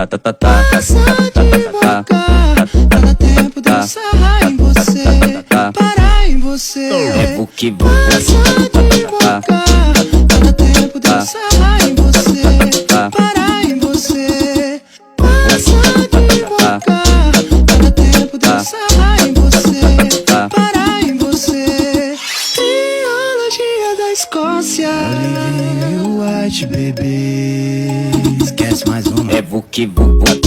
Passa devagar, não dá tempo de eu sarrar em você, parar em você. Passa devagar, não dá tempo de eu sarrar em você, parar em você. Passa devagar, não dá tempo de eu sarrar em você, parar em você. Teologia da Escócia, Olivia White, bebê. Esquece mais uma. É Vuki Vuki.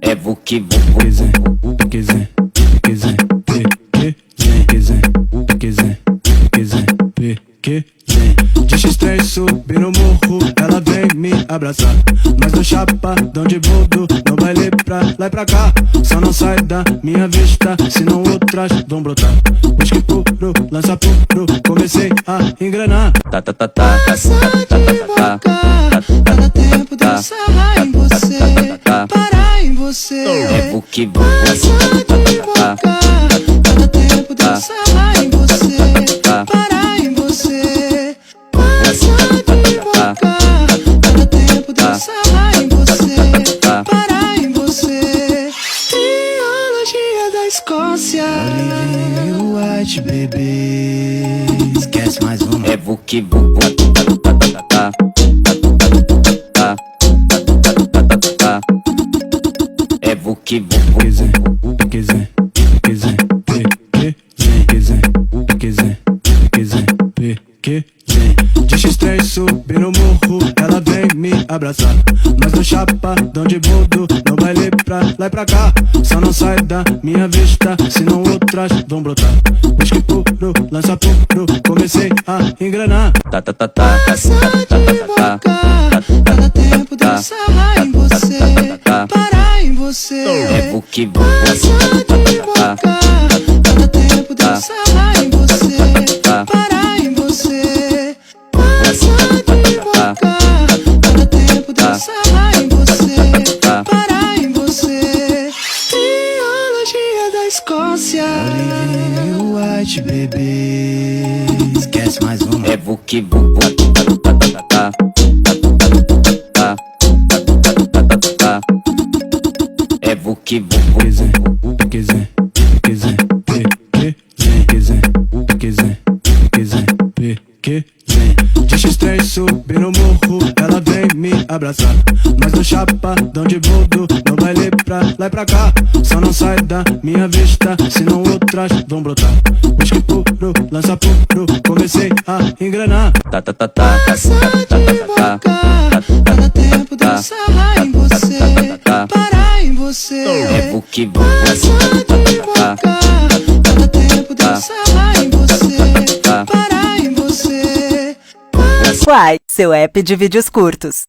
É Vuki Vuki. De X3 subir no morro, ela vem me abraçar. Mas no chapadão de Bodo, no baile pra lá e pra cá. Só não sai da minha vista, senão outras vão brotar. Whisky puro, lança puro, comecei a engrenar. Passa devagar, não dá tempo de eu sarrar em você, parar em você. É Vuki Vuki. Passa devagar, não dá tempo de eu sarrar em você, parar em você. Passa devagar, não dá tempo de eu sarrar em você, parar em você. Teologia da Escócia, Olivia White, bebê. Esquece mais uma. É Vuki Vuki. É Vuki Vuki. De X3 subir no morro, ela vem me abraçar. Mas no chapadão de Bodo, no baile pra lá e pra cá. Só não sai da minha vista, senão outras vão brotar. Whisky puro, lança puro, comecei a engrenar. Passa devagar, não dá tempo de eu sarrar em você, parar em você. É Vuki Vuki. Passa devagar, não dá tempo de eu sarrar em você, parar em você. Passa devagar, não dá tempo de eu sarrar em você, parar em você. Teologia da Escócia, Olivia White, bebê. Esquece mais uma. É Vuki Vuki. É Vuki Vuki. De X3 subir no morro, ela vem me abraçar. Mas no chapadão de Bodo, no baile pra lá e pra cá. Só não sai da minha vista, senão outras vão brotar. Whisky puro, lança puro, comecei a engrenar. Passa devagar, não dá tempo de eu sarrar em você, parar em você. É Vuki Vuki. Passa devagar, não dá tempo de eu sarrar em você, parar em você. Quai, seu app de vídeos curtos.